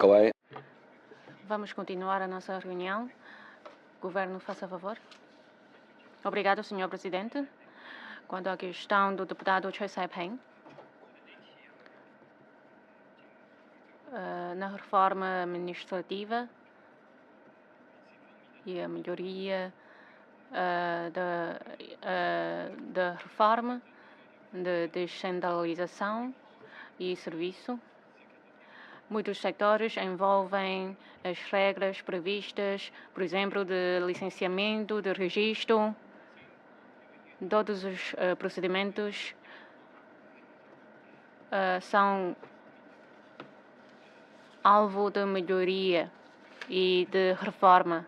Calais. Vamos continuar a nossa reunião. Governo, faça favor. Obrigado, Sr. Presidente. Quanto à questão do deputado Choi Sai-peng, na reforma administrativa e a melhoria da reforma de descentralização e serviço, muitos setores envolvem as regras previstas, por exemplo, de licenciamento, de registro. Todos os procedimentos são alvo de melhoria e de reforma.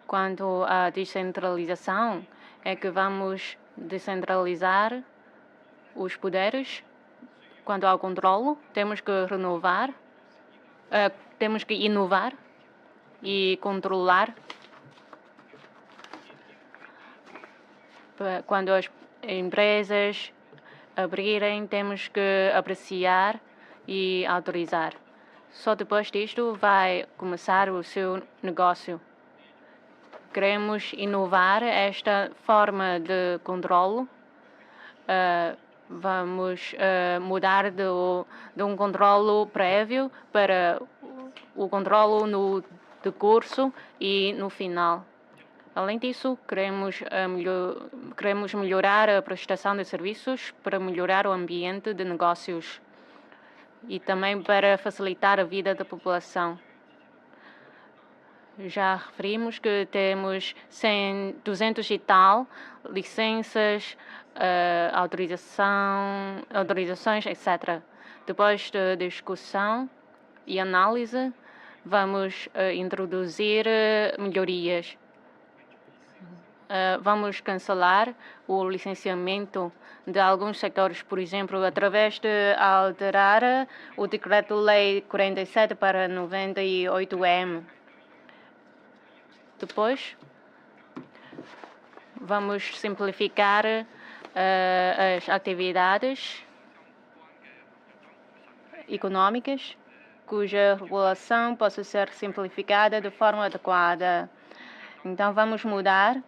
Quanto à descentralização, é que vamos descentralizar os poderes. Quanto ao controlo, temos que renovar, temos que inovar e controlar. Quando as empresas abrirem, temos que apreciar e autorizar. Só depois disto vai começar o seu negócio. Queremos inovar esta forma de controlo. Vamos mudar de um controlo prévio para o controlo no decurso e no final. Além disso, queremos melhorar a prestação de serviços para melhorar o ambiente de negócios e também para facilitar a vida da população. Já referimos que temos 200 e tal licenças, autorizações, etc. Depois de discussão e análise, vamos introduzir melhorias. Vamos cancelar o licenciamento de alguns setores, por exemplo, através de alterar o Decreto-Lei 47 para 98M. Depois, vamos simplificar as atividades econômicas, cuja regulação possa ser simplificada de forma adequada. Então, vamos mudar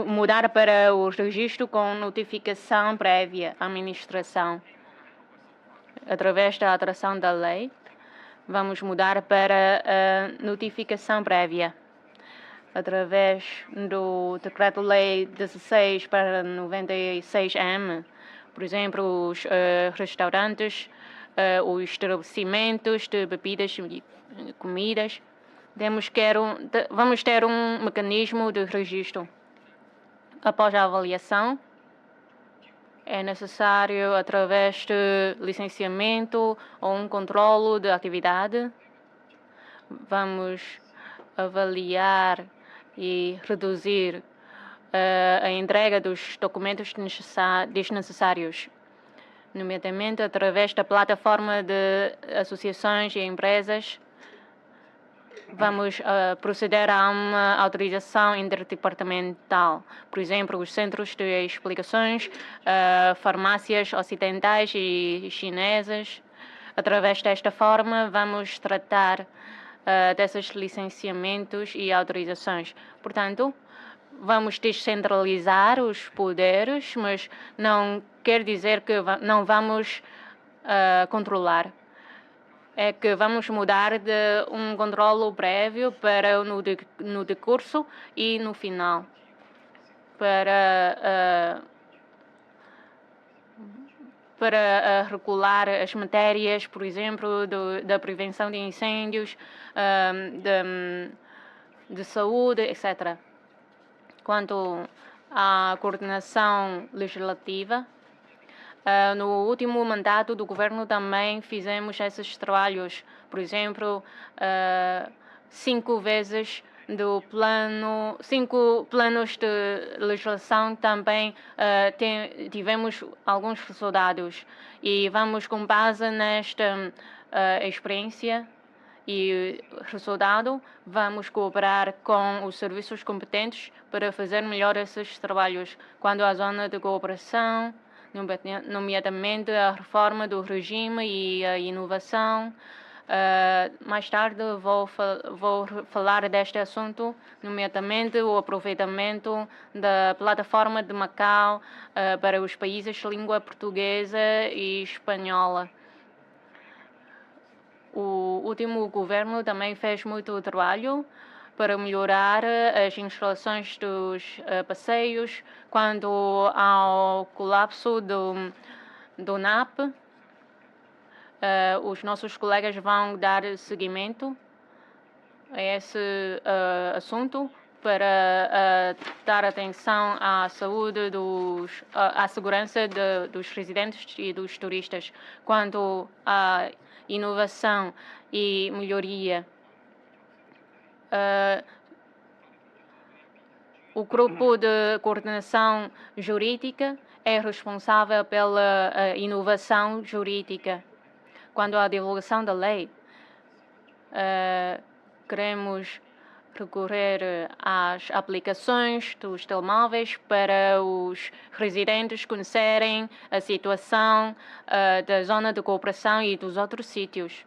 mudar para o registro com notificação prévia à administração. Através da alteração da lei, vamos mudar para a notificação prévia. Através do Decreto-Lei 16 para 96M, por exemplo, os restaurantes, os estabelecimentos de bebidas e comidas, vamos ter um mecanismo de registro. Após a avaliação, é necessário, através de licenciamento ou um controlo de atividade, vamos avaliar e reduzir a entrega dos documentos desnecessários, nomeadamente através da plataforma de associações e empresas. Vamos proceder a uma autorização interdepartamental. Por exemplo, os centros de explicações, farmácias ocidentais e chinesas. Através desta forma, vamos tratar desses licenciamentos e autorizações. Portanto, vamos descentralizar os poderes, mas não quer dizer que não vamos controlar. É que vamos mudar de um controlo prévio para no decurso e no final, para regular as matérias, por exemplo, da prevenção de incêndios, de saúde, etc. Quanto à coordenação legislativa, no último mandato do governo também fizemos esses trabalhos. Por exemplo, 5 planos de legislação também tivemos alguns resultados. E vamos, com base nesta experiência e resultado, vamos cooperar com os serviços competentes para fazer melhor esses trabalhos. Quando à zona de cooperação, nomeadamente a reforma do regime e a inovação. Mais tarde vou falar deste assunto, nomeadamente o aproveitamento da plataforma de Macau para os países de língua portuguesa e espanhola. O último governo também fez muito trabalho para melhorar as instalações dos passeios quando ao colapso do NAP. Os nossos colegas vão dar seguimento a esse assunto para dar atenção à saúde à segurança dos residentes e dos turistas. Quanto à inovação e melhoria, o grupo de coordenação jurídica é responsável pela inovação jurídica. Quando à divulgação da lei, queremos recorrer às aplicações dos telemóveis para os residentes conhecerem a situação da zona de cooperação e dos outros sítios.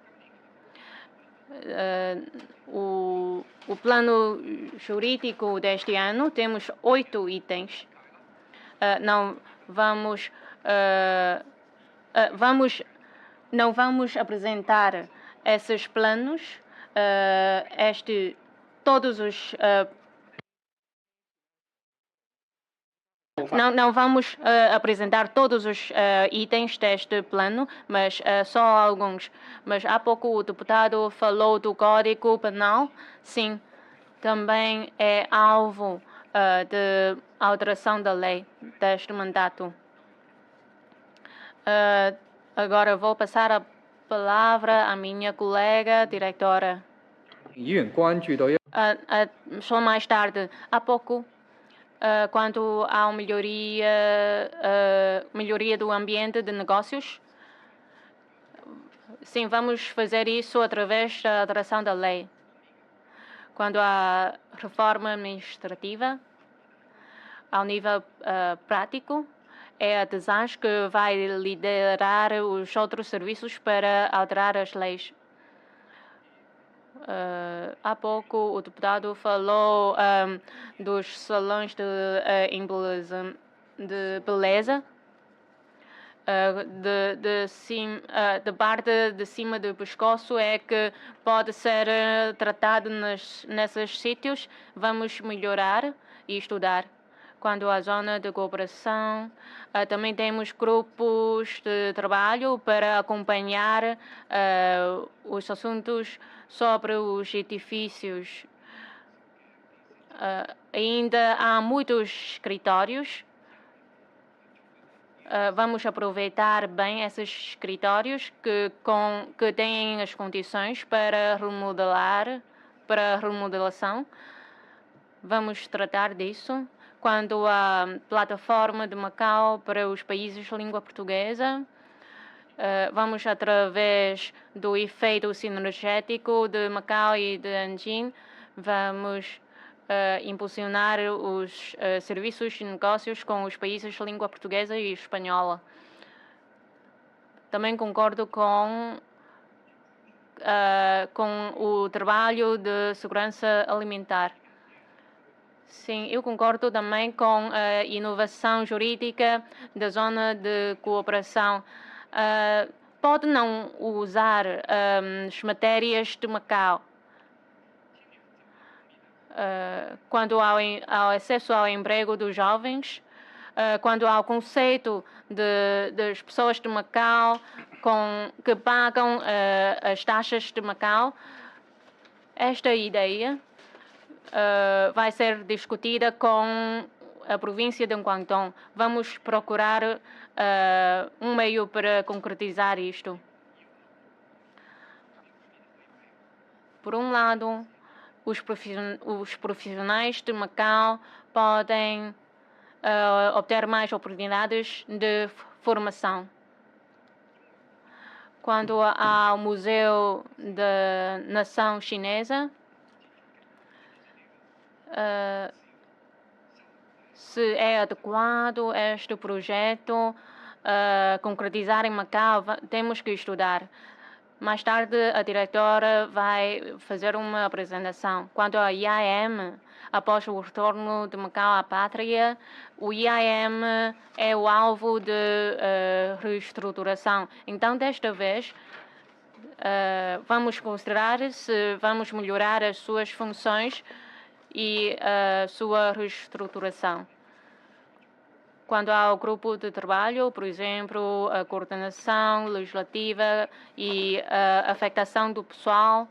O plano jurídico deste ano temos 8 itens. Não vamos apresentar esses planos. Não vamos apresentar todos os itens deste plano, mas só alguns. Mas há pouco o deputado falou do Código Penal. Sim, também é alvo de alteração da lei deste mandato. Agora vou passar a palavra à minha colega diretora. Só mais tarde. Há pouco, quanto à melhoria do ambiente de negócios, sim, vamos fazer isso através da alteração da lei. Quando à reforma administrativa, ao nível prático, é a DESAS que vai liderar os outros serviços para alterar as leis. Há pouco o deputado falou dos salões de beleza. Da parte de cima do pescoço é que pode ser tratado nesses sítios. Vamos melhorar e estudar. Quando à zona de cooperação, também temos grupos de trabalho para acompanhar os assuntos sobre os edifícios. Ainda há muitos escritórios. Vamos aproveitar bem esses escritórios que têm as condições para remodelação. Vamos tratar disso. Quando a plataforma de Macau para os países de língua portuguesa, vamos, através do efeito sinergético de Macau e de Anjin, vamos impulsionar os serviços de negócios com os países de língua portuguesa e espanhola. Também concordo com o trabalho de segurança alimentar. Sim, eu concordo também com a inovação jurídica da zona de cooperação. Pode não usar as matérias de Macau. Quando ao acesso ao emprego dos jovens, quando ao conceito das pessoas de Macau que pagam as taxas de Macau, esta ideia vai ser discutida com a província de Guangdong. Vamos procurar um meio para concretizar isto. Por um lado, os profissionais de Macau podem obter mais oportunidades de formação. Quanto ao Museu da Nação Chinesa, se é adequado este projeto concretizar em Macau, temos que estudar. Mais tarde, a diretora vai fazer uma apresentação. Quanto ao IAM, após o retorno de Macau à pátria, o IAM é o alvo de reestruturação. Então, desta vez, vamos considerar se vamos melhorar as suas funções e a sua reestruturação. Quando há o grupo de trabalho, por exemplo, a coordenação legislativa e a afetação do pessoal,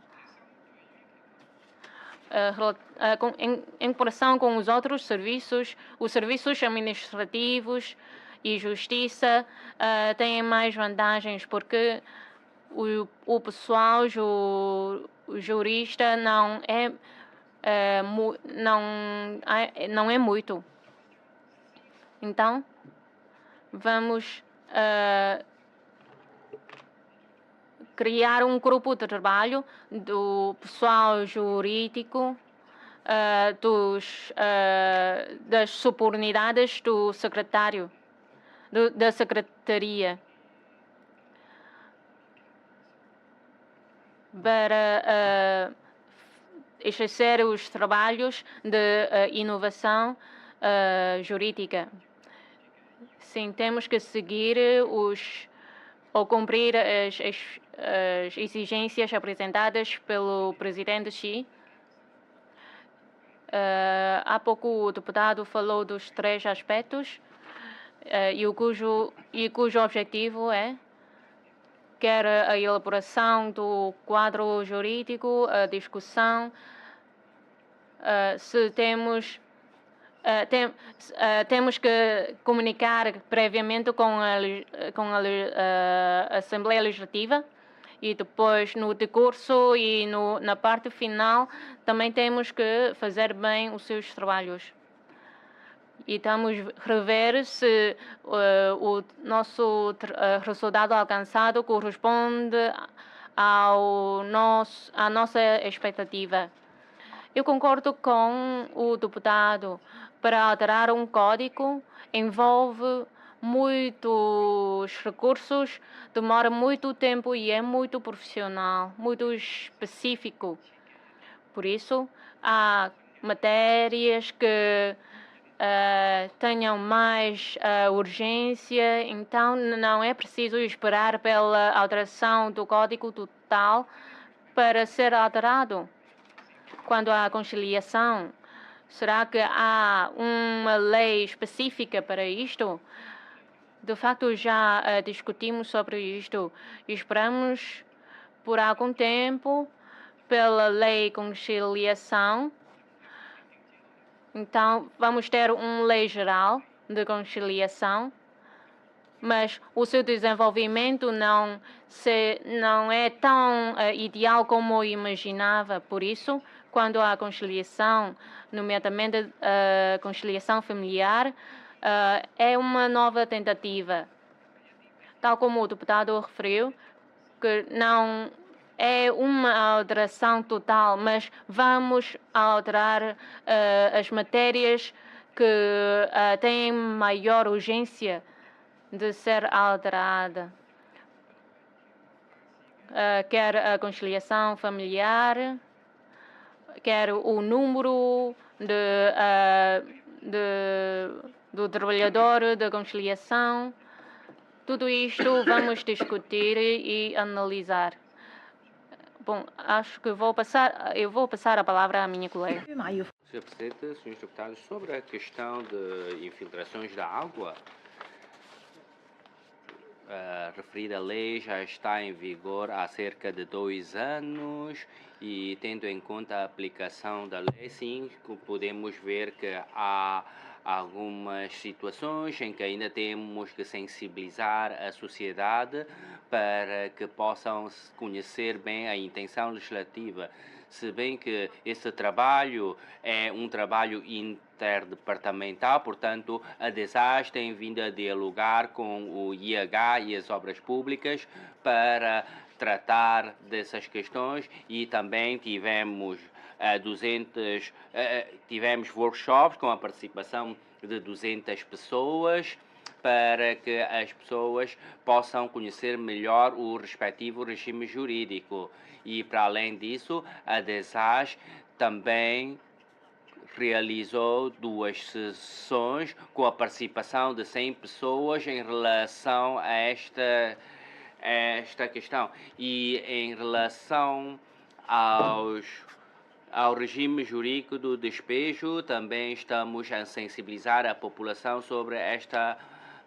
em comparação com os outros serviços, os serviços administrativos e justiça têm mais vantagens porque o pessoal jurista não é muito. Então, vamos criar um grupo de trabalho do pessoal jurídico, das subordinadas do secretário, da secretaria, para exercer os trabalhos de inovação jurídica. Sim, temos que seguir ou cumprir as exigências apresentadas pelo presidente Xi. Há pouco o deputado falou dos 3 aspectos cujo objetivo quer a elaboração do quadro jurídico, a discussão, se temos que comunicar previamente com a Assembleia Legislativa e depois no discurso e na parte final também temos que fazer bem os seus trabalhos. E estamos a rever se o nosso resultado alcançado corresponde à nossa expectativa. Eu concordo com o deputado. Para alterar um código envolve muitos recursos, demora muito tempo e é muito profissional, muito específico. Por isso, há matérias que tenham mais urgência, então não é preciso esperar pela alteração do código total para ser alterado. Quando há conciliação, será que há uma lei específica para isto? De facto, já discutimos sobre isto. Esperamos por algum tempo pela lei de conciliação. Então, vamos ter uma lei geral de conciliação, mas o seu desenvolvimento não é tão ideal como eu imaginava. Por isso, quando há conciliação, nomeadamente a conciliação familiar, é uma nova tentativa. Tal como o deputado referiu, que não é uma alteração total, mas vamos alterar as matérias que têm maior urgência de ser alterada. Quer a conciliação familiar, quer o número do trabalhador da conciliação. Tudo isto vamos discutir e analisar. Bom, acho que eu vou passar a palavra à minha colega. Sr. Presidente, Srs. Deputados, sobre a questão de infiltrações da água, a referida lei já está em vigor há cerca de 2 anos e, tendo em conta a aplicação da lei, sim, podemos ver que há algumas situações em que ainda temos que sensibilizar a sociedade para que possam conhecer bem a intenção legislativa. Se bem que esse trabalho é um trabalho interdepartamental, portanto, a DESAS tem vindo a dialogar com o IH e as obras públicas para tratar dessas questões e também tivemos workshops com a participação de 200 pessoas para que as pessoas possam conhecer melhor o respectivo regime jurídico. E, para além disso, a DESAS também realizou 2 sessões com a participação de 100 pessoas em relação a esta questão. E em relação ao regime jurídico do despejo, também estamos a sensibilizar a população sobre esta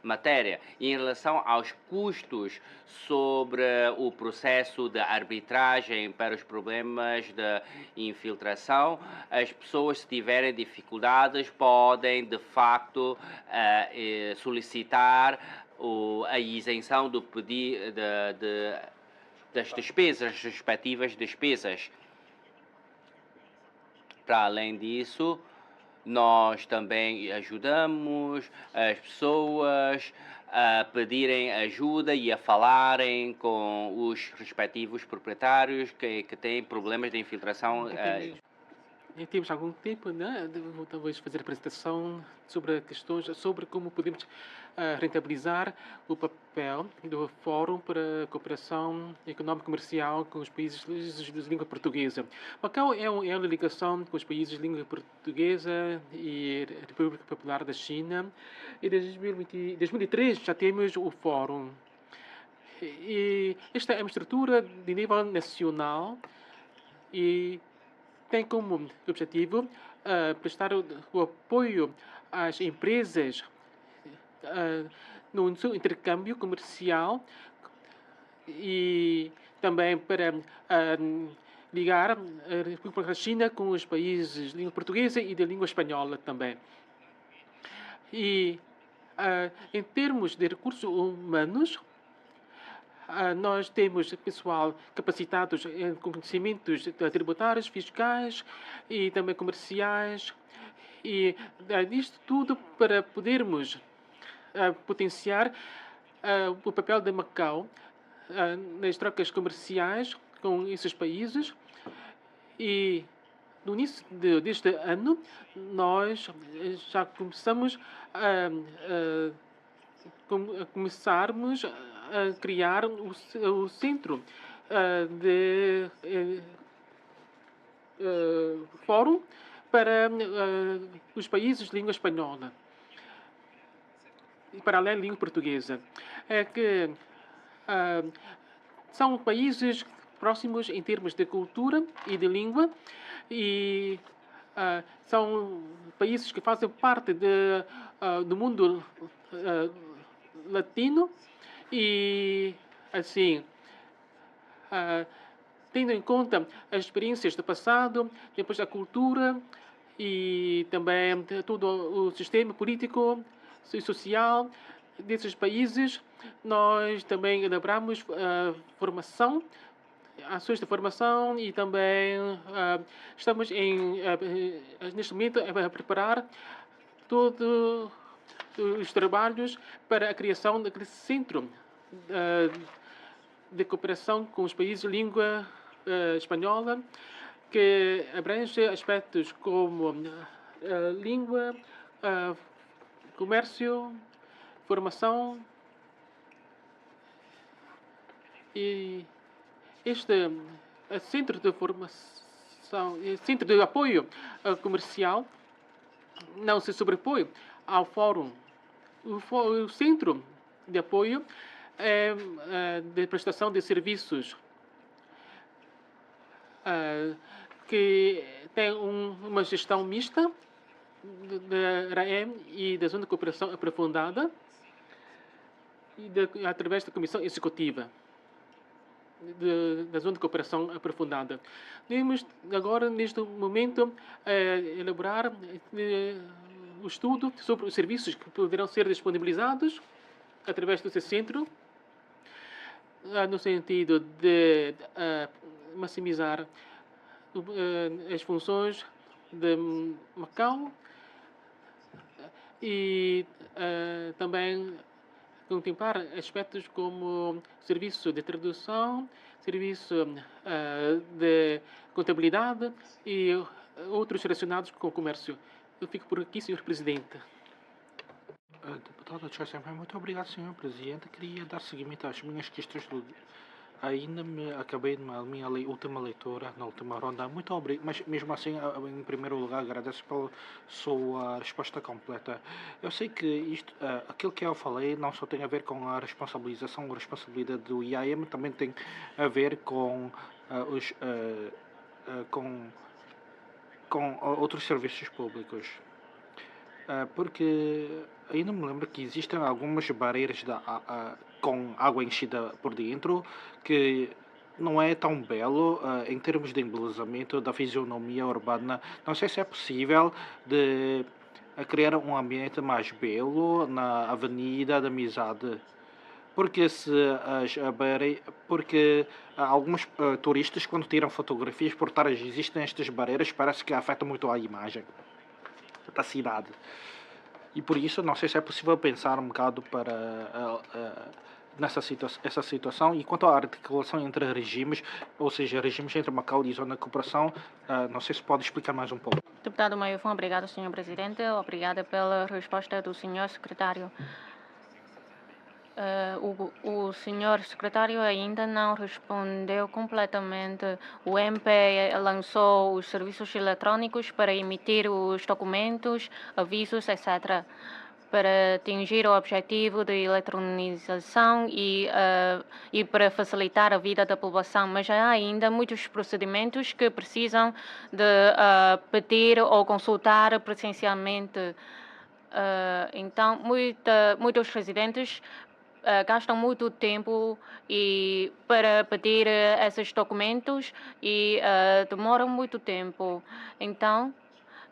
matéria. E em relação aos custos sobre o processo de arbitragem para os problemas de infiltração, as pessoas, se tiverem dificuldades, podem, de facto, solicitar a isenção do das despesas, respectivas despesas. Para além disso, nós também ajudamos as pessoas a pedirem ajuda e a falarem com os respectivos proprietários que têm problemas de infiltração. Temos algum tempo, né? Vou talvez fazer a apresentação sobre questões, sobre como podemos rentabilizar o papel do Fórum para a Cooperação Económica e Comercial com os países de língua portuguesa. Macau é uma ligação com os países de língua portuguesa e a República Popular da China. E desde 2003 já temos o Fórum. E esta é uma estrutura de nível nacional e tem como objetivo prestar o apoio às empresas no seu intercâmbio comercial e também para ligar a República da China com os países de língua portuguesa e de língua espanhola também. E em termos de recursos humanos, nós temos pessoal capacitados em conhecimentos tributários, fiscais e também comerciais. E isto tudo para podermos potenciar o papel de Macau nas trocas comerciais com esses países. E no início deste ano, nós já começamos começarmos a criar o centro de fórum para os países de língua espanhola e para além da língua portuguesa. É que são países próximos em termos de cultura e de língua e são países que fazem parte do mundo latino e, assim, tendo em conta as experiências do passado, depois a cultura e também todo o sistema político e social desses países, nós também elaboramos formação, ações de formação e também estamos neste momento a preparar todos os trabalhos para a criação daquele centro de cooperação com os países de língua espanhola, que abrange aspectos como língua, comércio, formação e este centro de formação, centro de apoio comercial não se sobrepõe ao fórum. O centro de apoio é de prestação de serviços que tem uma gestão mista da RAEM e da Zona de Cooperação Aprofundada e através da Comissão Executiva da Zona de Cooperação Aprofundada. Temos agora, neste momento, elaborar o estudo sobre os serviços que poderão ser disponibilizados através desse centro, no sentido de maximizar as funções de Macau e também contemplar aspectos como serviço de tradução, serviço de contabilidade e outros relacionados com o comércio. Eu fico por aqui, Sr. Presidente. Deputada Choice, muito obrigado, Senhor Presidente. Queria dar seguimento às minhas questões. Ainda me acabei na minha última leitura, na última ronda. Muito obrigado, mas mesmo assim, em primeiro lugar, agradeço pela sua resposta completa. Eu sei que aquilo que eu falei não só tem a ver com a responsabilidade do IAM, também tem a ver com os com, outros serviços públicos. Porque ainda me lembro que existem algumas barreiras com água enchida por dentro que não é tão belo em termos de embelezamento da fisionomia urbana. Não sei se é possível de criar um ambiente mais belo na Avenida da Amizade. Porque se porque alguns turistas, quando tiram fotografias por trás existem estas barreiras, parece que afeta muito a imagem da cidade. E por isso, não sei se é possível pensar um bocado para essa situação. E quanto à articulação entre regimes, ou seja, regimes entre Macau e Zona de Cooperação, não sei se pode explicar mais um pouco. Deputado Maiofão, obrigado, Sr. Presidente. Obrigada pela resposta do Sr. Secretário. O senhor secretário ainda não respondeu completamente. O MP lançou os serviços eletrônicos para emitir os documentos, avisos, etc., para atingir o objetivo de eletronização e para facilitar a vida da população. Mas há ainda muitos procedimentos que precisam de pedir ou consultar presencialmente. Então, muitos residentes gastam muito tempo para pedir esses documentos e demoram muito tempo. Então,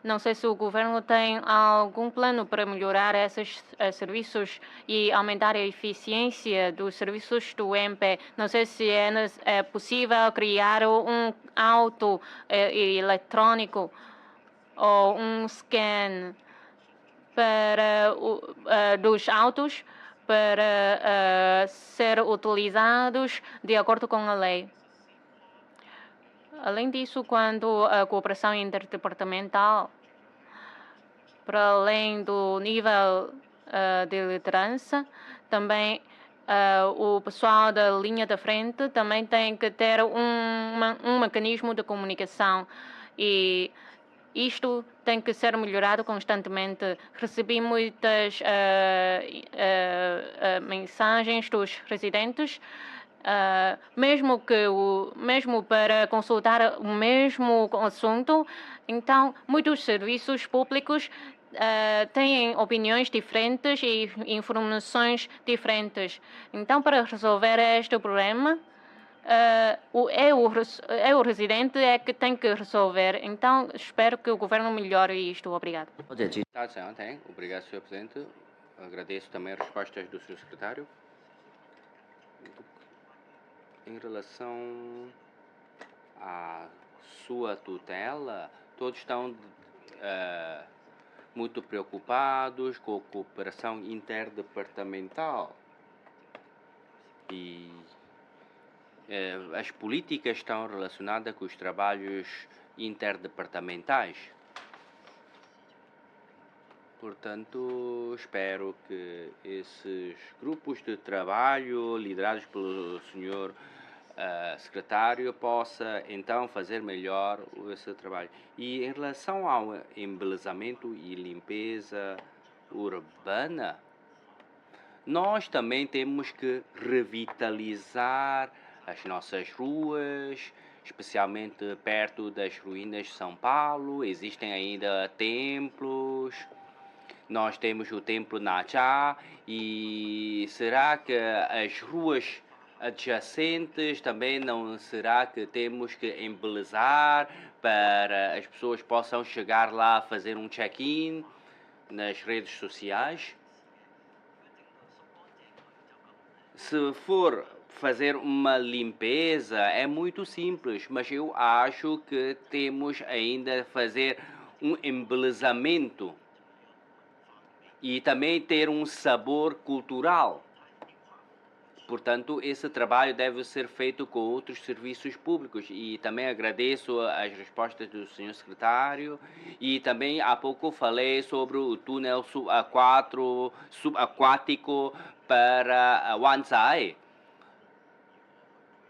não sei se o governo tem algum plano para melhorar esses serviços e aumentar a eficiência dos serviços do MP. Não sei se é possível criar um auto eletrônico ou um scan para dos autos para ser utilizados de acordo com a lei. Além disso, quando a cooperação interdepartamental, para além do nível de liderança, também o pessoal da linha da frente também tem que ter um mecanismo de comunicação e isto tem que ser melhorado constantemente. Recebi muitas mensagens dos residentes, mesmo para consultar o mesmo assunto. Então, muitos serviços públicos têm opiniões diferentes e informações diferentes. Então, para resolver este problema, o residente é que tem que resolver. Então, espero que o governo melhore isto. Obrigado. Obrigado, Sr. Presidente. Agradeço também as respostas do Sr. Secretário. Em relação à sua tutela, todos estão muito preocupados com a cooperação interdepartamental e as políticas estão relacionadas com os trabalhos interdepartamentais. Portanto, espero que esses grupos de trabalho liderados pelo Sr. Secretário possa então fazer melhor esse trabalho. E em relação ao embelezamento e limpeza urbana, nós também temos que revitalizar as nossas ruas, especialmente perto das ruínas de São Paulo. Existem ainda templos. Nós temos o templo Nachá e será que as ruas adjacentes também não será que temos que embelezar para as pessoas possam chegar lá a fazer um check-in nas redes sociais? Se for fazer uma limpeza é muito simples, mas eu acho que temos ainda fazer um embelezamento e também ter um sabor cultural. Portanto, esse trabalho deve ser feito com outros serviços públicos e também agradeço as respostas do senhor secretário e também há pouco falei sobre o túnel subaquático para Wanzai.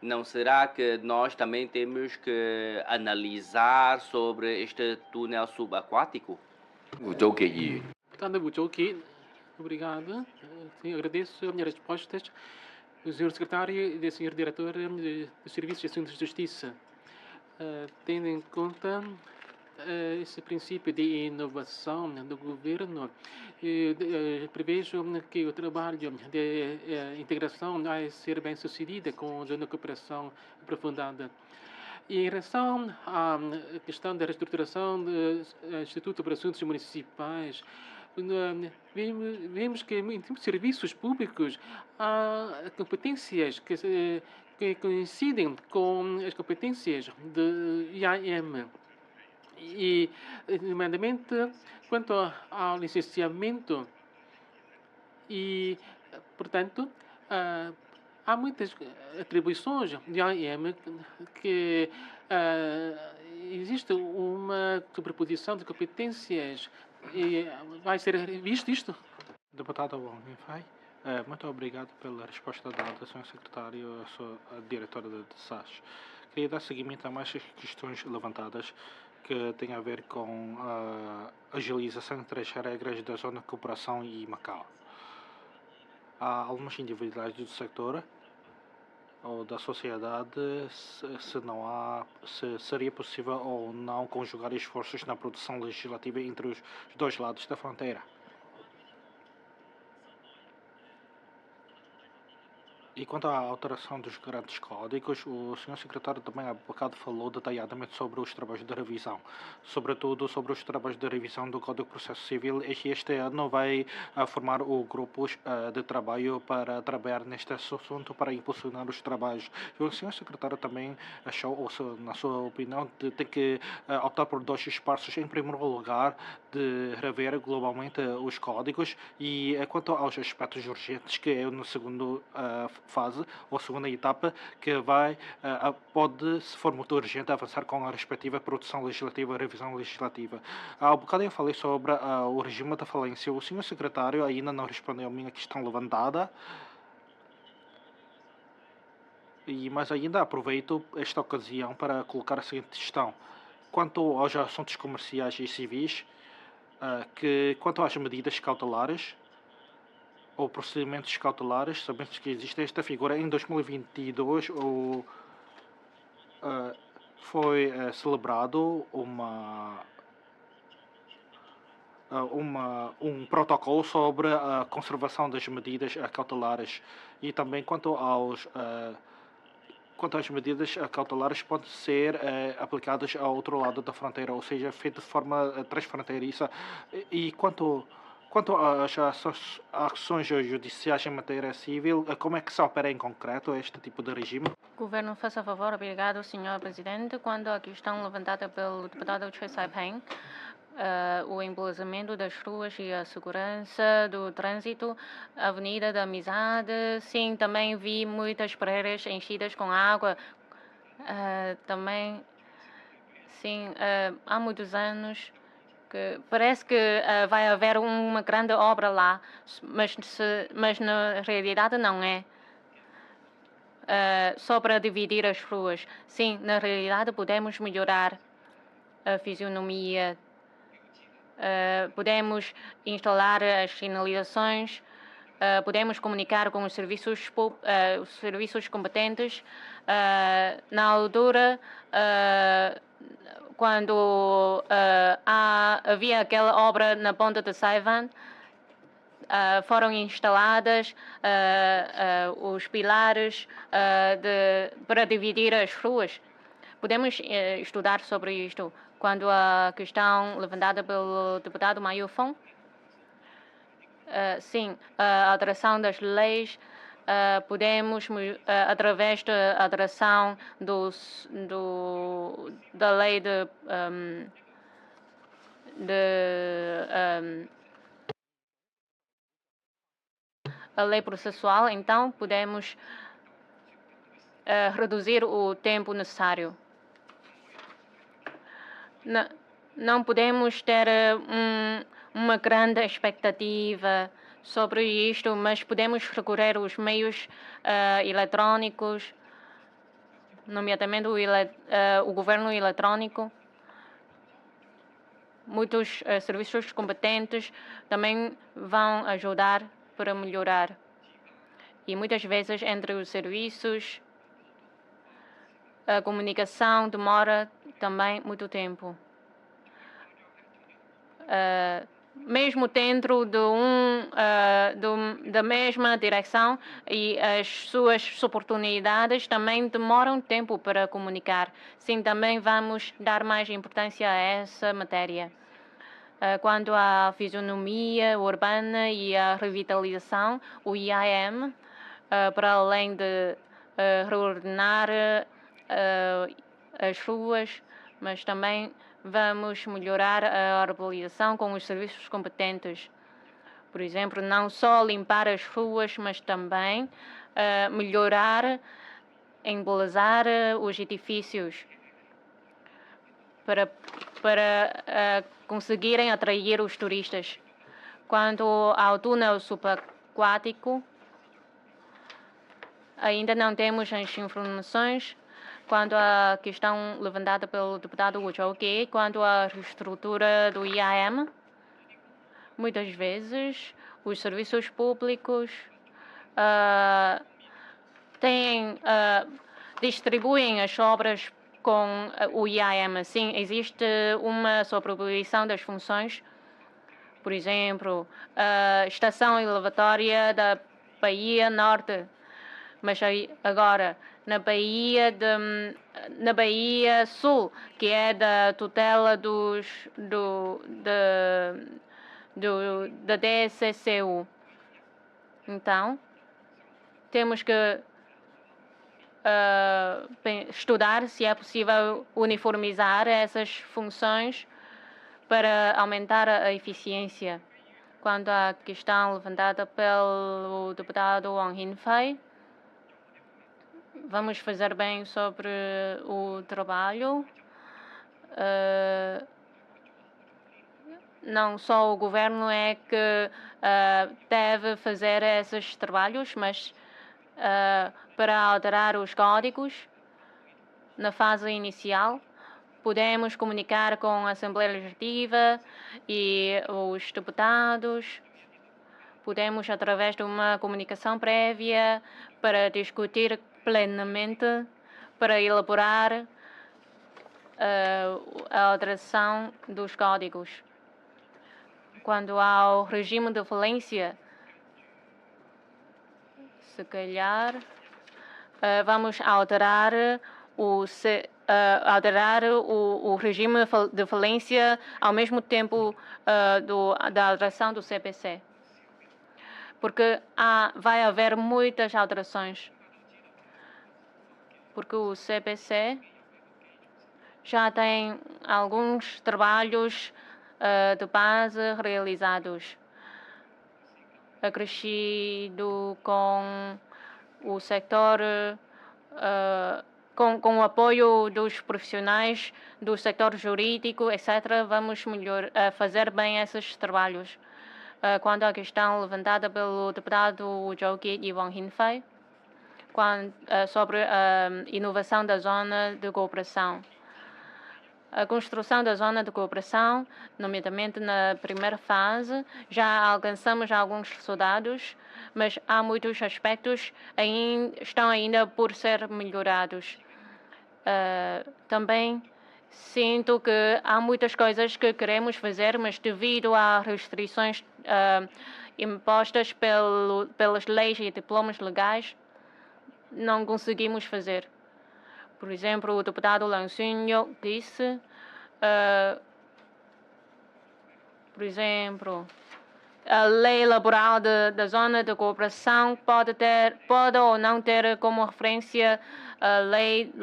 Não será que nós também temos que analisar sobre este túnel subaquático? Deputada Bujoki, obrigado. Sim, agradeço as minhas respostas do senhor secretário e do senhor diretor do Serviço de Assuntos de Justiça. Tendo em conta esse princípio de inovação do governo, prevejo que o trabalho de integração vai ser bem sucedido com a cooperação aprofundada. E em relação à questão da reestruturação do Instituto para Assuntos Municipais, vemos que em termos de serviços públicos há competências que coincidem com as competências de IAM. E, nomeadamente, quanto ao licenciamento e, portanto, há muitas atribuições de IAM que existe uma sobreposição de competências e vai ser visto isto? Deputado Wong-Fai, muito obrigado pela resposta dada, Sr. Secretário, a diretora da SAS. Queria dar seguimento a mais questões levantadas que têm a ver com a agilização entre as regras da Zona de Cooperação e Macau. Há algumas individualidades do setor ou da sociedade se seria possível ou não conjugar esforços na produção legislativa entre os dois lados da fronteira. E quanto à alteração dos grandes códigos, o Sr. Secretário também há bocado falou detalhadamente sobre os trabalhos de revisão, sobretudo sobre os trabalhos de revisão do Código de Processo Civil. Este ano vai formar o grupo de trabalho para trabalhar neste assunto, para impulsionar os trabalhos. E o Sr. Secretário também achou, ou na sua opinião, de ter que optar por dois espaços. Em primeiro lugar, de rever globalmente os códigos e quanto aos aspectos urgentes, que é no segundo fase ou segunda etapa, que pode, se for muito urgente, avançar com a respectiva produção legislativa, revisão legislativa. Há bocado eu falei sobre o regime da falência. O senhor secretário ainda não respondeu à minha questão levantada, mas ainda aproveito esta ocasião para colocar a seguinte questão. Quanto aos assuntos comerciais e civis, quanto às medidas cautelares, ou procedimentos cautelares, sabemos que existe esta figura. Em 2022 foi celebrado um protocolo sobre a conservação das medidas cautelares e também quanto às medidas cautelares podem ser aplicadas ao outro lado da fronteira, ou seja, feito de forma transfronteiriça. E quanto às ações judiciais em matéria civil, como é que se opera em concreto este tipo de regime? Governo, faça favor. Obrigado, Sr. Presidente. Quando a questão levantada pelo deputado Choi Sai-Peng, o embelezamento das ruas e a segurança do trânsito, a Avenida da Amizade, sim, também vi muitas praias enchidas com água. Também, sim, há muitos anos que parece que vai haver uma grande obra lá, mas na realidade não é. Só para dividir as ruas. Sim, na realidade podemos melhorar a fisionomia, podemos instalar as sinalizações, podemos comunicar com os serviços competentes. Na altura, quando havia aquela obra na ponta de Saiwan, foram instaladas os pilares para dividir as ruas. Podemos estudar sobre isto. Quando a questão levantada pelo deputado Ma Yufeng, sim, a alteração das leis, podemos, através da alteração da lei a lei processual, então podemos reduzir o tempo necessário. Não podemos ter uma grande expectativa sobre isto, mas podemos recorrer aos meios eletrônicos, nomeadamente o governo eletrônico. Muitos serviços competentes também vão ajudar para melhorar. E muitas vezes entre os serviços, a comunicação demora também muito tempo. Mesmo dentro da mesma direção, e as suas oportunidades também demoram tempo para comunicar. Sim, também vamos dar mais importância a essa matéria. Quanto à fisionomia urbana e à revitalização, o IAM, para além de reordenar as ruas, mas também vamos melhorar a urbanização com os serviços competentes. Por exemplo, não só limpar as ruas, mas também melhorar, embelezar os edifícios para conseguirem atrair os turistas. Quanto ao túnel subaquático, ainda não temos as informações quanto à questão levantada pelo deputado Wu Zhouge, quanto à reestrutura do IAM. Muitas vezes, os serviços públicos distribuem as obras com o IAM. Assim, existe uma sobreposição das funções. Por exemplo, a estação elevatória da Bahia Norte. Mas agora, na Bahia Sul, que é da tutela da DCCU. Então, temos que estudar se é possível uniformizar essas funções para aumentar a eficiência. Quanto à questão levantada pelo deputado Wang Hinfei, vamos fazer bem sobre o trabalho. Não só o governo é que deve fazer esses trabalhos, mas para alterar os códigos na fase inicial, podemos comunicar com a Assembleia Legislativa e os deputados. Podemos, através de uma comunicação prévia, para discutir plenamente, para elaborar a alteração dos códigos. Quanto ao regime de falência, se calhar vamos alterar o regime de falência ao mesmo tempo da alteração do CPC. Porque vai haver muitas alterações. Porque o CPC já tem alguns trabalhos de base realizados, acrescido com o sector, com o apoio dos profissionais do sector jurídico, etc. Vamos fazer bem esses trabalhos. Quanto à questão levantada pelo deputado Wu Zhouge e Wang Hinfei, sobre a inovação da zona de cooperação. A construção da zona de cooperação, nomeadamente na primeira fase, já alcançamos alguns resultados, mas há muitos aspectos que estão ainda por ser melhorados. Também sinto que há muitas coisas que queremos fazer, mas devido a restrições impostas pelas leis e diplomas legais, não conseguimos fazer. Por exemplo, o deputado Lan Xunyo disse, por exemplo, a lei laboral da zona de cooperação pode ou não ter como referência a lei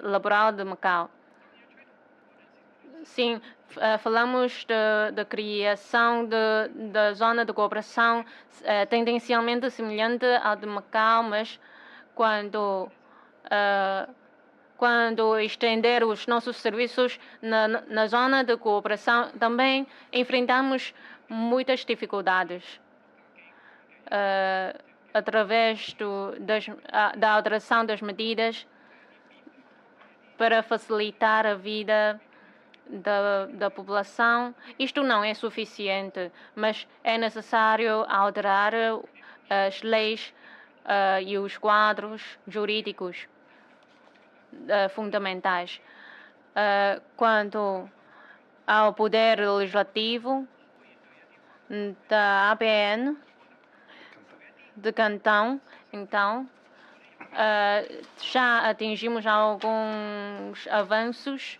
laboral de Macau. Sim, falamos da criação da zona de cooperação tendencialmente semelhante à de Macau, mas quando estender os nossos serviços na zona de cooperação, também enfrentamos muitas dificuldades através da alteração das medidas para facilitar a vida da população. Isto não é suficiente, mas é necessário alterar as leis e os quadros jurídicos fundamentais. Quanto ao poder legislativo da APN de Cantão, então, já atingimos alguns avanços,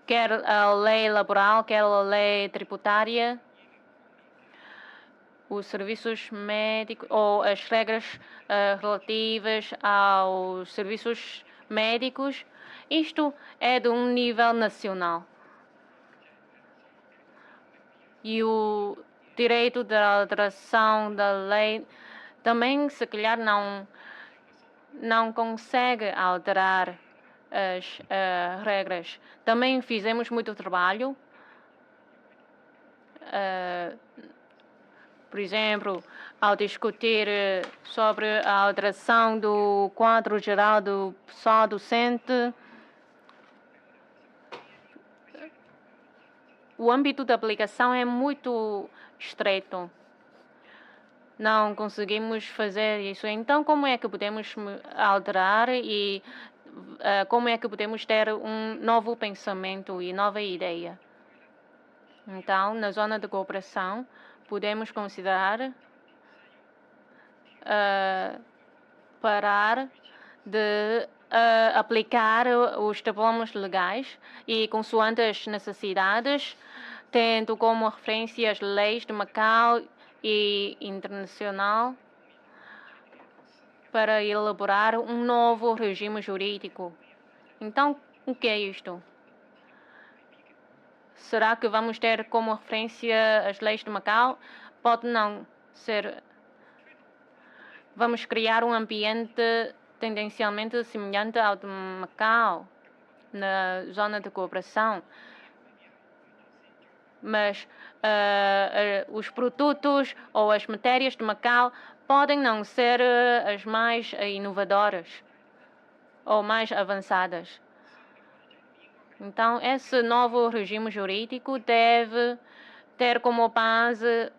quer a lei laboral, quer a lei tributária, os serviços médicos ou as regras relativas aos serviços médicos. Isto é de um nível nacional. E o direito da alteração da lei também, se calhar, não consegue alterar as regras. Também fizemos muito trabalho. Por exemplo, ao discutir sobre a alteração do quadro geral do pessoal docente, o âmbito de aplicação é muito estreito. Não conseguimos fazer isso. Então, como é que podemos alterar e como é que podemos ter um novo pensamento e nova ideia? Então, na zona de cooperação, podemos considerar parar de aplicar os diplomas legais e, consoante as necessidades, tendo como referência as leis de Macau e internacional, para elaborar um novo regime jurídico. Então, o que é isto? Será que vamos ter como referência as leis de Macau? Pode não ser. Vamos criar um ambiente tendencialmente semelhante ao de Macau, na zona de cooperação. Mas os produtos ou as matérias de Macau podem não ser as mais inovadoras ou mais avançadas. Então, esse novo regime jurídico deve ter como base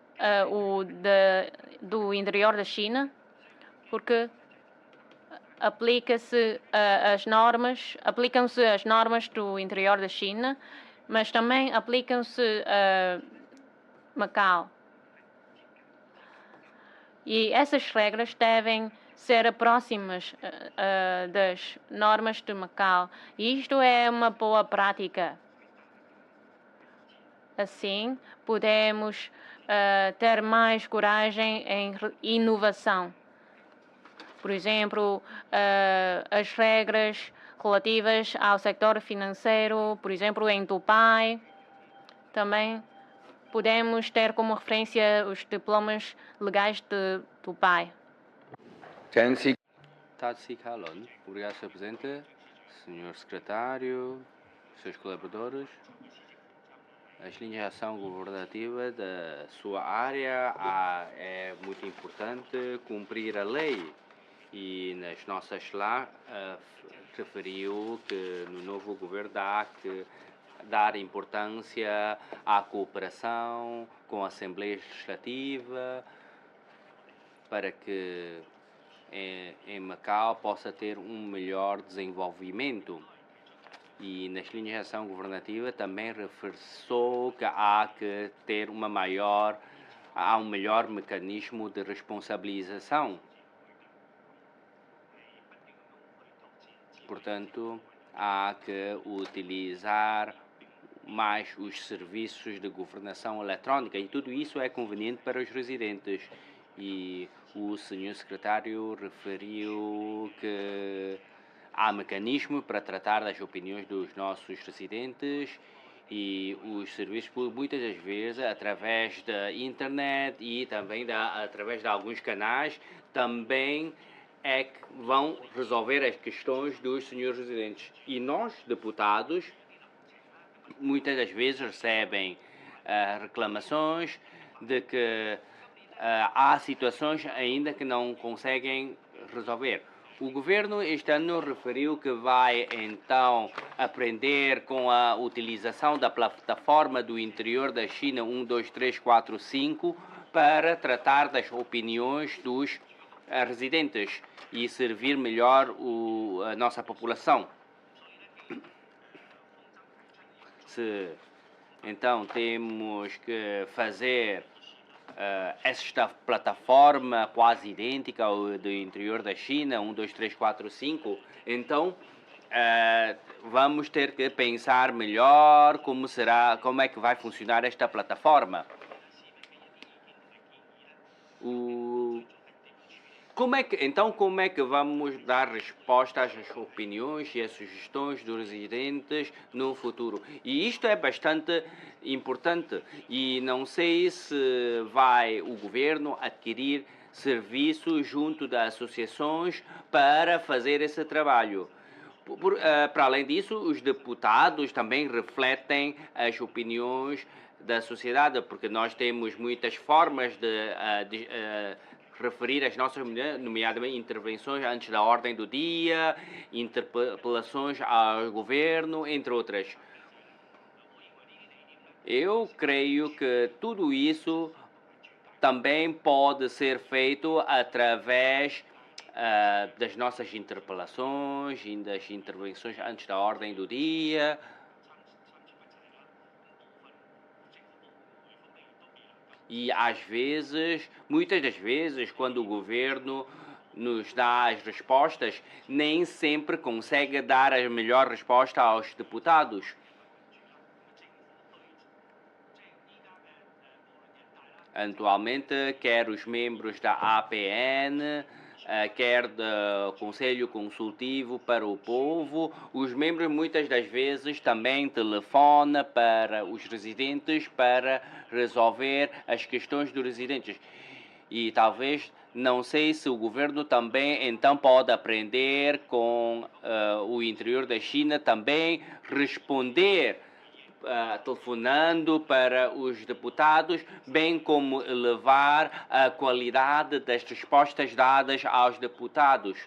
do interior da China, porque aplicam-se as normas do interior da China, mas também aplicam-se a Macau. E essas regras devem ser próximas das normas de Macau. E isto é uma boa prática. Assim, podemos ter mais coragem em inovação. Por exemplo, as regras relativas ao sector financeiro, por exemplo, em Dubai, também podemos ter como referência os diplomas legais de Dubai. Tatsi Kalon, obrigado, Sr. Presidente, Sr. Secretário, seus colaboradores. As linhas de ação governativa da sua área é muito importante cumprir a lei. E nas nossas lá referiu que no novo governo há que dar importância à cooperação com a Assembleia Legislativa para que em Macau possa ter um melhor desenvolvimento. E nas linhas de ação governativa também reforçou que há que ter um melhor mecanismo de responsabilização. Portanto, há que utilizar mais os serviços de governação eletrónica e tudo isso é conveniente para os residentes. E o senhor secretário referiu que há mecanismo para tratar das opiniões dos nossos residentes E os serviços públicos, muitas das vezes, através da internet e também através de alguns canais, também é que vão resolver as questões dos senhores residentes. E nós, deputados, muitas das vezes recebem reclamações de que há situações ainda que não conseguem resolver. O governo este ano referiu que vai então aprender com a utilização da plataforma do interior da China 12345 para tratar das opiniões dos residentes e servir melhor a nossa população. Então temos que fazer esta plataforma quase idêntica ao do interior da China, 12345, então vamos ter que pensar melhor como é que vai funcionar esta plataforma. Como é que vamos dar resposta às opiniões e às sugestões dos residentes no futuro? E isto é bastante importante e não sei se vai o governo adquirir serviços junto das associações para fazer esse trabalho. Para além disso, os deputados também refletem as opiniões da sociedade, porque nós temos muitas formas de referir as nossas, nomeadamente, intervenções antes da ordem do dia, interpelações ao governo, entre outras. Eu creio que tudo isso também pode ser feito através das nossas interpelações e das intervenções antes da ordem do dia. E às vezes, muitas das vezes, quando o governo nos dá as respostas, nem sempre consegue dar a melhor resposta aos deputados. Atualmente, quer os membros da APN, quer do Conselho Consultivo para o Povo, os membros muitas das vezes também telefonam para os residentes para resolver as questões dos residentes. E talvez, não sei se o governo também então pode aprender com o interior da China, também responder telefonando para os deputados, bem como elevar a qualidade das respostas dadas aos deputados.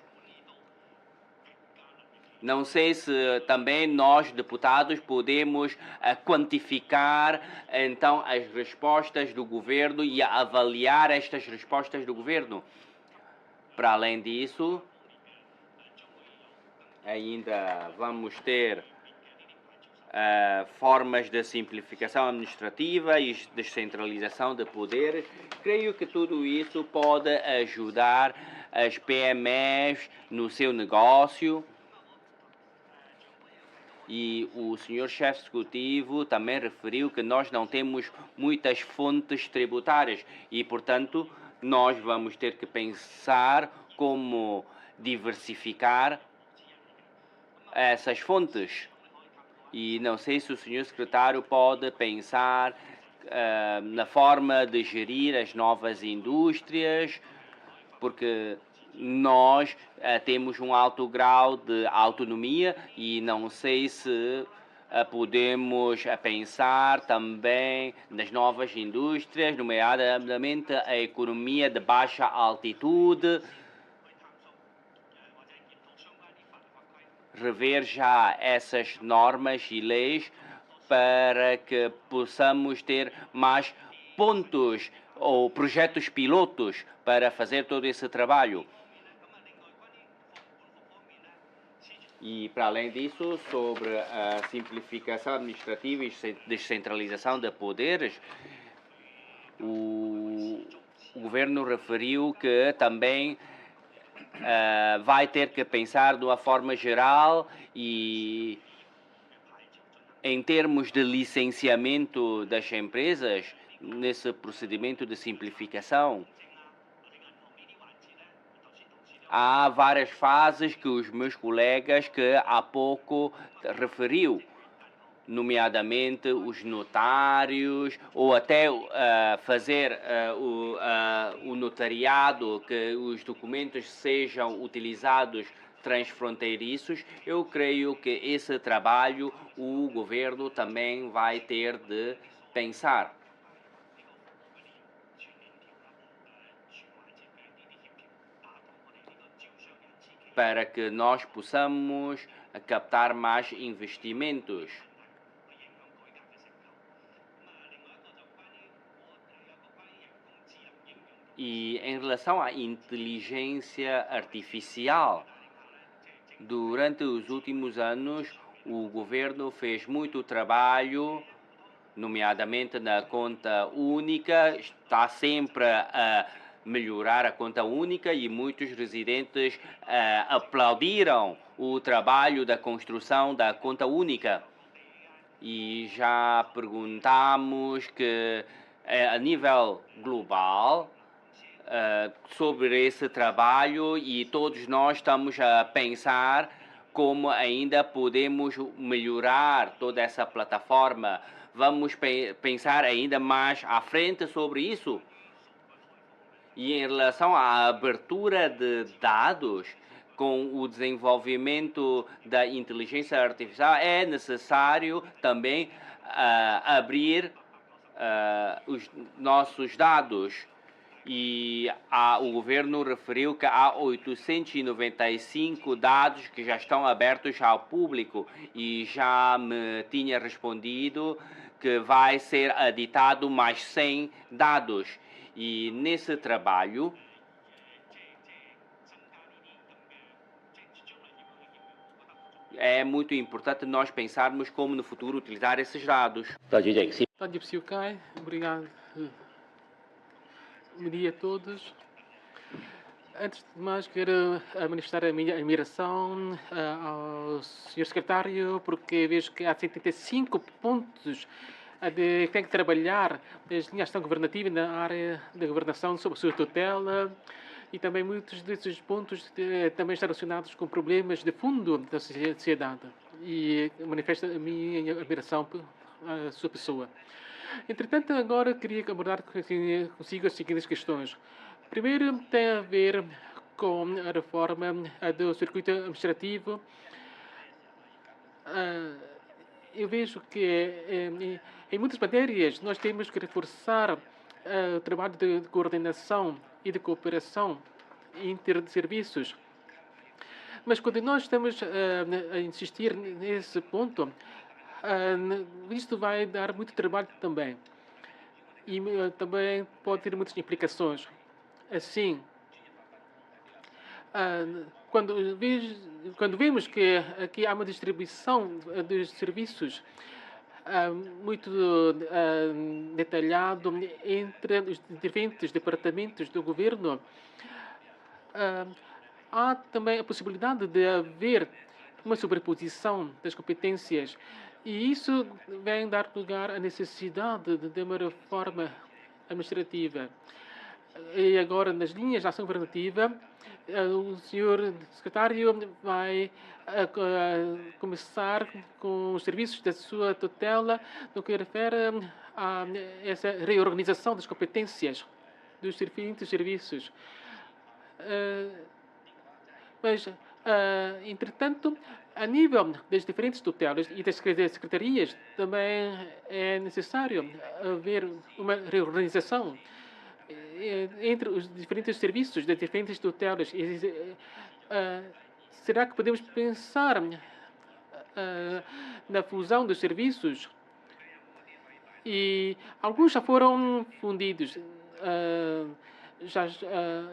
Não sei se também nós, deputados, podemos quantificar então as respostas do governo e avaliar estas respostas do governo. Para além disso, ainda vamos ter formas de simplificação administrativa e descentralização de poderes. Creio que tudo isso pode ajudar as PMEs no seu negócio. E o senhor chefe executivo também referiu que nós não temos muitas fontes tributárias e, portanto, nós vamos ter que pensar como diversificar essas fontes. E não sei se o senhor secretário pode pensar na forma de gerir as novas indústrias, porque nós temos um alto grau de autonomia e não sei se podemos pensar também nas novas indústrias, nomeadamente a economia de baixa altitude, rever já essas normas e leis para que possamos ter mais pontos ou projetos pilotos para fazer todo esse trabalho. E, para além disso, sobre a simplificação administrativa e descentralização de poderes, o governo referiu que também vai ter que pensar de uma forma geral e em termos de licenciamento das empresas nesse procedimento de simplificação. Há várias fases que os meus colegas que há pouco referiu. nomeadamente os notários, ou até fazer o notariado, que os documentos sejam utilizados transfronteiriços. Eu creio que esse trabalho o governo também vai ter de pensar, para que nós possamos captar mais investimentos. E em relação à inteligência artificial, durante os últimos anos, o governo fez muito trabalho, nomeadamente na conta única, está sempre a melhorar a conta única e muitos residentes aplaudiram o trabalho da construção da conta única. E já perguntamos que, a nível global, sobre esse trabalho, e todos nós estamos a pensar como ainda podemos melhorar toda essa plataforma. Vamos pensar ainda mais à frente sobre isso. E em relação à abertura de dados, com o desenvolvimento da inteligência artificial, é necessário também abrir os nossos dados. E o governo referiu que há 895 dados que já estão abertos ao público, e já me tinha respondido que vai ser aditado mais 100 dados. E nesse trabalho é muito importante nós pensarmos como no futuro utilizar esses dados. Tadip Siukai, obrigado. Bom dia a todos. Antes de mais, quero manifestar a minha admiração ao Sr. Secretário, porque vejo que há 75 pontos que tem que trabalhar nas linhas de ação governativa na área da governação sob a sua tutela, e também muitos desses pontos também estão relacionados com problemas de fundo da sociedade. E manifesto a minha admiração à sua pessoa. Entretanto, agora queria abordar consigo as seguintes questões. Primeiro, tem a ver com a reforma do circuito administrativo. Eu vejo que em muitas matérias nós temos que reforçar o trabalho de coordenação e de cooperação interserviços. Mas quando nós estamos a insistir nesse ponto, isto vai dar muito trabalho também. E também pode ter muitas implicações. Assim, quando vemos que aqui há uma distribuição dos serviços muito detalhado entre os diferentes departamentos do governo, há também a possibilidade de haver uma sobreposição das competências, e isso vem dar lugar à necessidade de uma reforma administrativa. E agora, nas linhas de ação governativa, o senhor secretário vai começar com os serviços da sua tutela no que refere a essa reorganização das competências dos diferentes serviços. Mas, entretanto, a nível das diferentes tutelas e das secretarias, também é necessário haver uma reorganização entre os diferentes serviços das diferentes tutelas. Será que podemos pensar na fusão dos serviços? E alguns já foram fundidos, já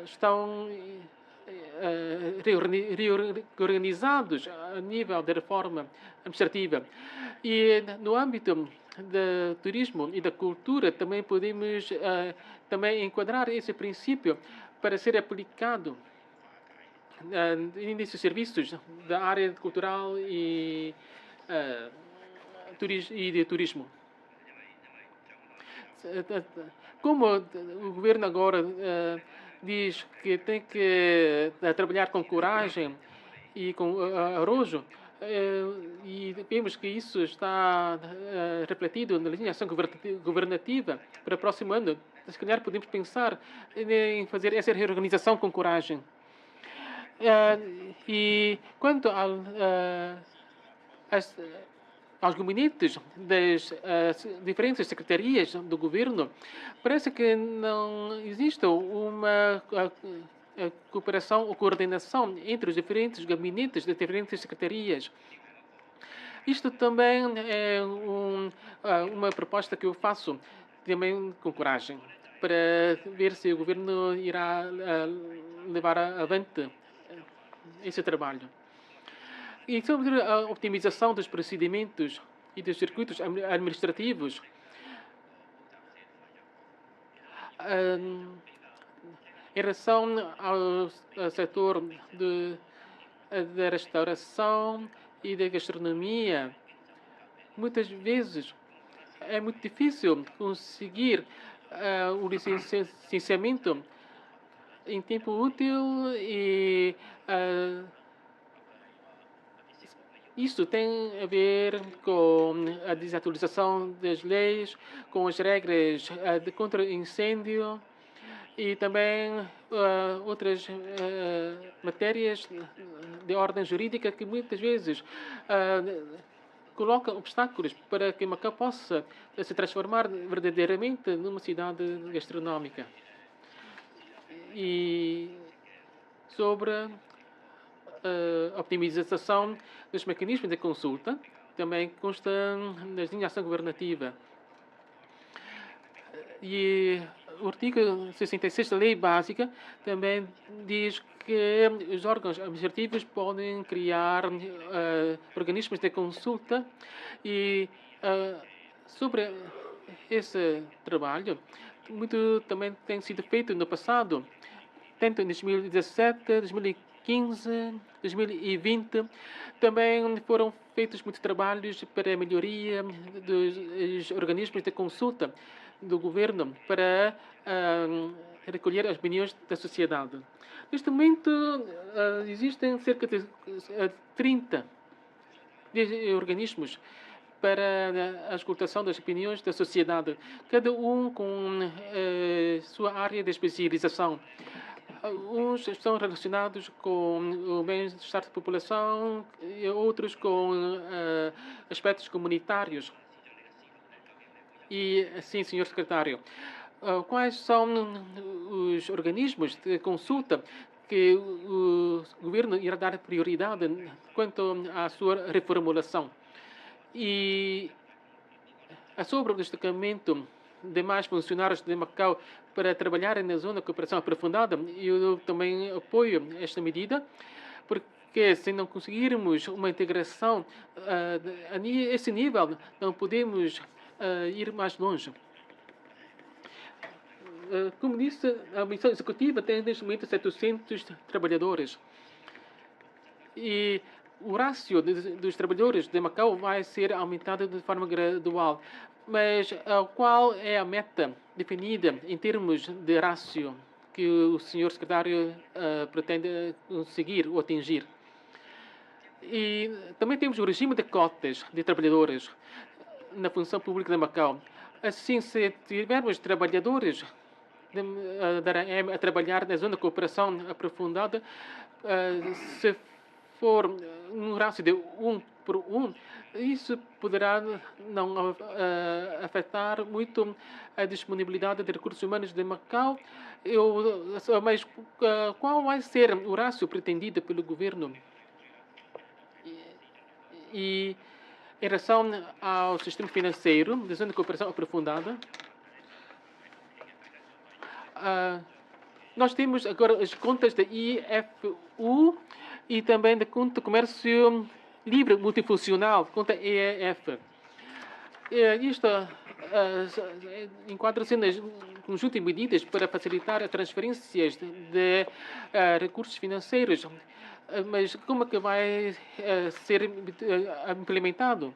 estão reorganizados a nível da reforma administrativa. E no âmbito do turismo e da cultura também podemos também enquadrar esse princípio para ser aplicado nesses serviços da área cultural e de turismo. Como o governo agora diz que tem que trabalhar com coragem e com arrojo, e vemos que isso está refletido na legislação governativa para o próximo ano. Se calhar podemos pensar em fazer essa reorganização com coragem. E quanto aos gabinetes das diferentes secretarias do governo, parece que não existe uma cooperação ou coordenação entre os diferentes gabinetes das diferentes secretarias. Isto também é uma proposta que eu faço também com coragem, para ver se o governo irá levar avante esse trabalho. E sobre a optimização dos procedimentos e dos circuitos administrativos, em relação ao setor da restauração e da gastronomia, muitas vezes é muito difícil conseguir o licenciamento em tempo útil e isso tem a ver com a desatualização das leis, com as regras de contra-incêndio e também outras matérias de ordem jurídica que muitas vezes colocam obstáculos para que Macau possa se transformar verdadeiramente numa cidade gastronómica. E sobre a optimização dos mecanismos de consulta, também consta na legislação governativa. E o artigo 66 da Lei Básica também diz que os órgãos administrativos podem criar organismos de consulta e sobre esse trabalho, muito também tem sido feito no passado, tanto em 2017, 2015, 2020, também foram feitos muitos trabalhos para a melhoria dos organismos de consulta do governo para recolher as opiniões da sociedade. Neste momento, existem cerca de 30 organismos para a escutação das opiniões da sociedade, cada um com sua área de especialização. Uns estão relacionados com o bem-estar da população e outros com aspectos comunitários. E assim, senhor secretário, quais são os organismos de consulta que o governo irá dar prioridade quanto à sua reformulação? E sobre o destacamento de mais funcionários de Macau para trabalhar na zona de cooperação aprofundada, eu também apoio esta medida, porque se não conseguirmos uma integração a esse nível, não podemos ir mais longe. Como disse, a missão executiva tem neste momento 700 trabalhadores. E o rácio dos trabalhadores de Macau vai ser aumentado de forma gradual. Mas qual é a meta definida em termos de rácio que o senhor secretário pretende conseguir ou atingir? E também temos o regime de cotas de trabalhadores na função pública de Macau. Assim, se tivermos trabalhadores da RAM a trabalhar na zona de cooperação aprofundada, se for um rácio de 1:1, isso poderá não afetar muito a disponibilidade de recursos humanos de Macau. Mas qual vai ser o rácio pretendido pelo governo? E em relação ao sistema financeiro da zona de cooperação aprofundada, nós temos agora as contas da IFU e também da conta de comércio livre multifuncional, conta EEF. Isto enquadra-se no conjunto de medidas para facilitar as transferências de recursos financeiros. Mas como é que vai ser implementado?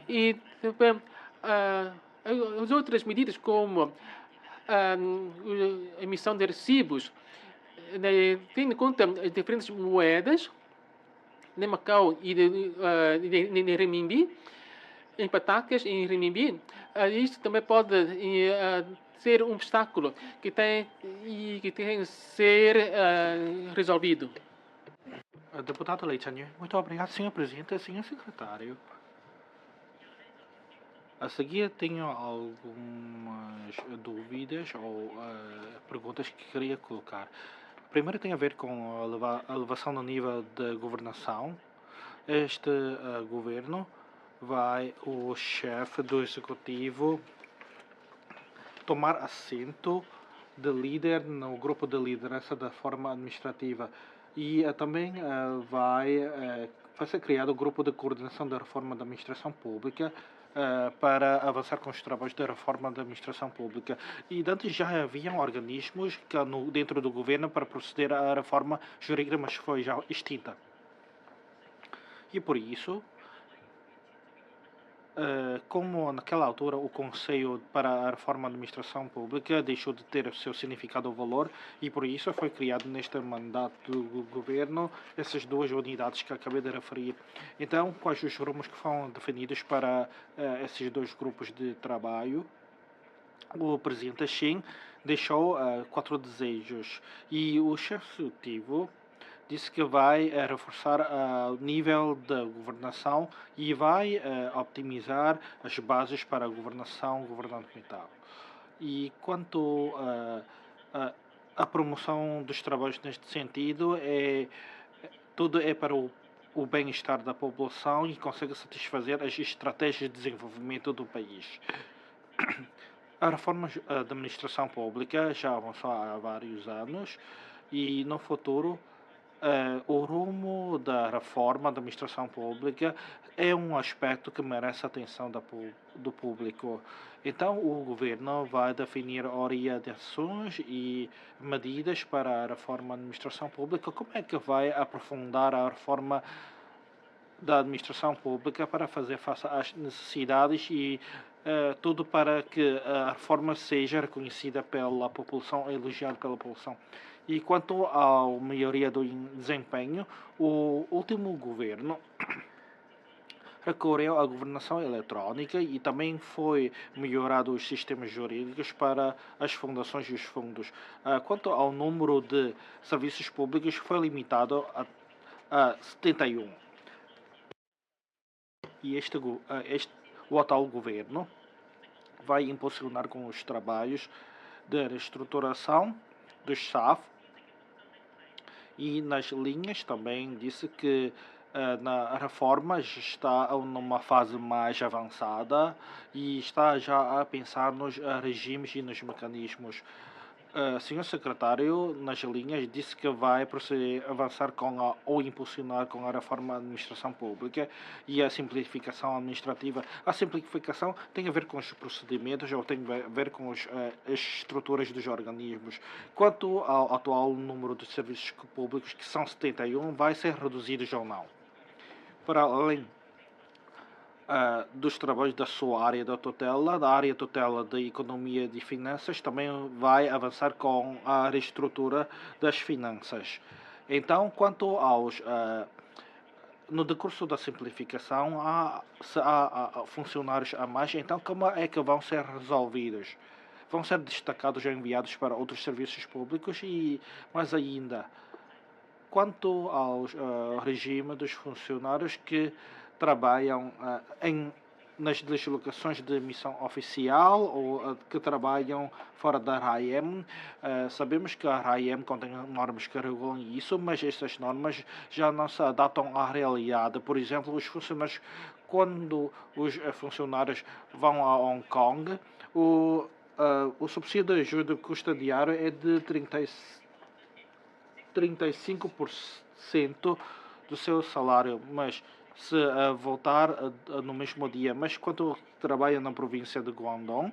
E também as outras medidas, como a emissão de recibos, tendo em conta as diferentes moedas em Macau e em renminbi, em patacas em renminbi, isso também pode ser um obstáculo que tem que ser resolvido. Deputado Leitner, muito obrigado, senhor presidente e senhor secretário. A seguir, tenho algumas dúvidas ou perguntas que queria colocar. Primeiro tem a ver com a elevação do nível de governação. Este governo o chefe do executivo, tomar assento de líder no grupo de liderança da forma administrativa. E também vai ser criado o grupo de coordenação da reforma da administração pública para avançar com os trabalhos da reforma da administração pública. E antes já haviam organismos dentro do governo para proceder à reforma jurídica, mas foi já extinta. E por isso, como naquela altura o Conselho para a Reforma da Administração Pública deixou de ter o seu significado ou valor, e por isso foi criado neste mandato do governo essas duas unidades que acabei de referir. Então, quais os rumos que foram definidos para esses dois grupos de trabalho? O presidente Xi deixou 4 desejos, e o chefe executivo disse que vai reforçar o nível da governação e vai optimizar as bases para a governação governamental. E quanto à promoção dos trabalhos neste sentido, tudo é para o bem-estar da população e consegue satisfazer as estratégias de desenvolvimento do país. A reforma da administração pública já avançou há vários anos e no futuro o rumo da reforma da administração pública é um aspecto que merece a atenção do público. Então, o governo vai definir orientações e medidas para a reforma da administração pública. Como é que vai aprofundar a reforma da administração pública para fazer face às necessidades e tudo para que a reforma seja reconhecida pela população, elogiada pela população. E quanto à melhoria do desempenho, o último governo recorreu à governação eletrónica e também foi melhorado os sistemas jurídicos para as fundações e os fundos. Quanto ao número de serviços públicos, foi limitado a 71. E o atual governo vai impulsionar com os trabalhos de reestruturação do SAF e nas linhas também disse que na reforma já está numa fase mais avançada e está já a pensar nos regimes e nos mecanismos. Senhor secretário, nas linhas, disse que vai proceder a avançar ou impulsionar com a reforma da administração pública e a simplificação administrativa. A simplificação tem a ver com os procedimentos ou tem a ver com as estruturas dos organismos. Quanto ao atual número de serviços públicos, que são 71, vai ser reduzido ou não? Para além dos trabalhos da sua área da tutela, da área tutela da economia e finanças, também vai avançar com a reestrutura das finanças. Então, quanto aos no decurso da simplificação, se há funcionários a mais, então como é que vão ser resolvidos? Vão ser destacados ou enviados para outros serviços públicos e, mais ainda, quanto ao regime dos funcionários que trabalham nas deslocações de missão oficial ou que trabalham fora da RAEM. Sabemos que a RAEM contém normas que regulam isso, mas essas normas já não se adaptam à realidade. Por exemplo, os funcionários, quando os funcionários vão a Hong Kong, o subsídio de ajuda custa diário é de 35% do seu salário, mas se voltar no mesmo dia, mas quando trabalha na província de Guangdong,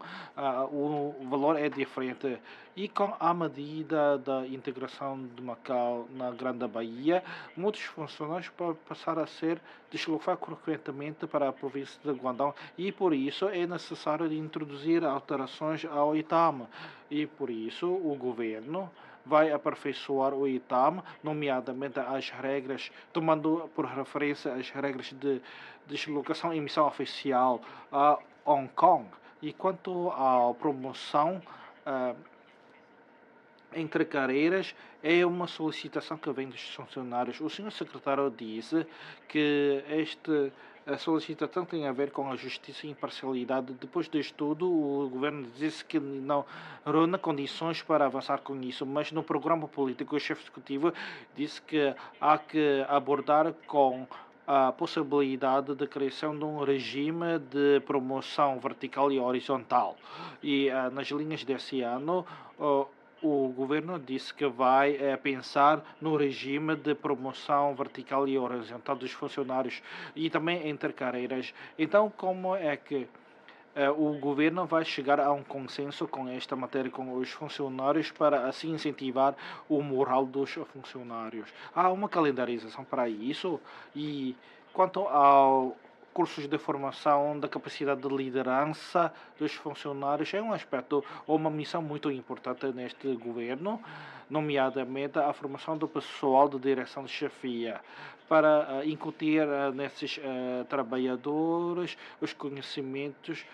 o valor é diferente. E com a medida da integração de Macau na Grande Bahia, muitos funcionários podem passar a ser deslocados frequentemente para a província de Guangdong e por isso é necessário introduzir alterações ao ITAM. E por isso o governo vai aperfeiçoar o ITAM, nomeadamente as regras, tomando por referência as regras de deslocação e missão oficial a Hong Kong. E quanto à promoção entre carreiras, é uma solicitação que vem dos funcionários. O senhor secretário disse que a solicitação tem a ver com a justiça e imparcialidade. Depois de estudo, o governo disse que não reúne condições para avançar com isso, mas no programa político, o chefe executivo disse que há que abordar com a possibilidade de criação de um regime de promoção vertical e horizontal. E nas linhas desse ano, o governo disse que vai pensar no regime de promoção vertical e horizontal dos funcionários e também entre carreiras. Então, como é que o governo vai chegar a um consenso com esta matéria com os funcionários para assim incentivar o moral dos funcionários? Há uma calendarização para isso e quanto ao cursos de formação da capacidade de liderança dos funcionários é um aspecto ou uma missão muito importante neste governo, nomeadamente a formação do pessoal de direção de chefia, para incutir nesses trabalhadores os conhecimentos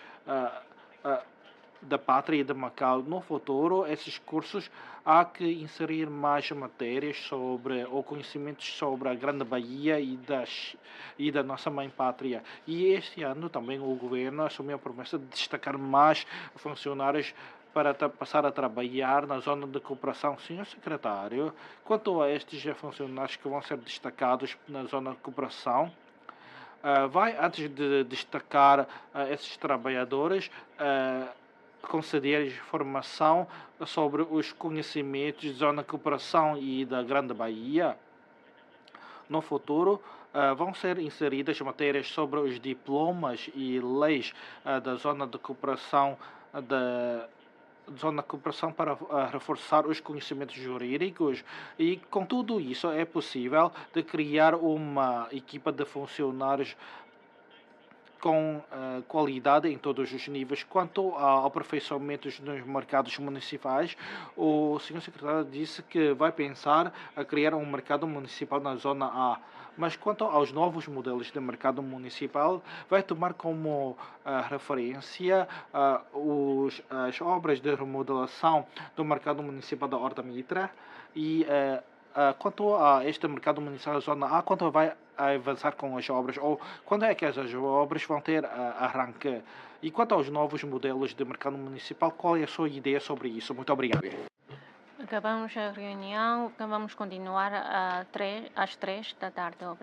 da pátria e de Macau. No futuro, esses cursos há que inserir mais matérias sobre, ou conhecimentos sobre a Grande Bahia e da nossa mãe pátria. E este ano também o governo assumiu a promessa de destacar mais funcionários para passar a trabalhar na zona de cooperação. Senhor secretário, quanto a estes funcionários que vão ser destacados na zona de cooperação, vai, antes de destacar esses trabalhadores, conceder formação sobre os conhecimentos de zona de cooperação e da Grande Bahia. No futuro, vão ser inseridas matérias sobre os diplomas e leis da zona de cooperação para reforçar os conhecimentos jurídicos e com tudo isso é possível de criar uma equipa de funcionários com qualidade em todos os níveis. Quanto ao aperfeiçoamento nos mercados municipais, o senhor secretário disse que vai pensar a criar um mercado municipal na zona A. Mas quanto aos novos modelos de mercado municipal, vai tomar como referência as obras de remodelação do mercado municipal da Horta Mitra e quanto a este mercado municipal da zona A, quanto vai avançar com as obras ou quando é que essas obras vão ter arranque? E quanto aos novos modelos de mercado municipal, qual é a sua ideia sobre isso? Muito obrigado. Acabamos a reunião, vamos continuar às 3 da tarde. Obrigada.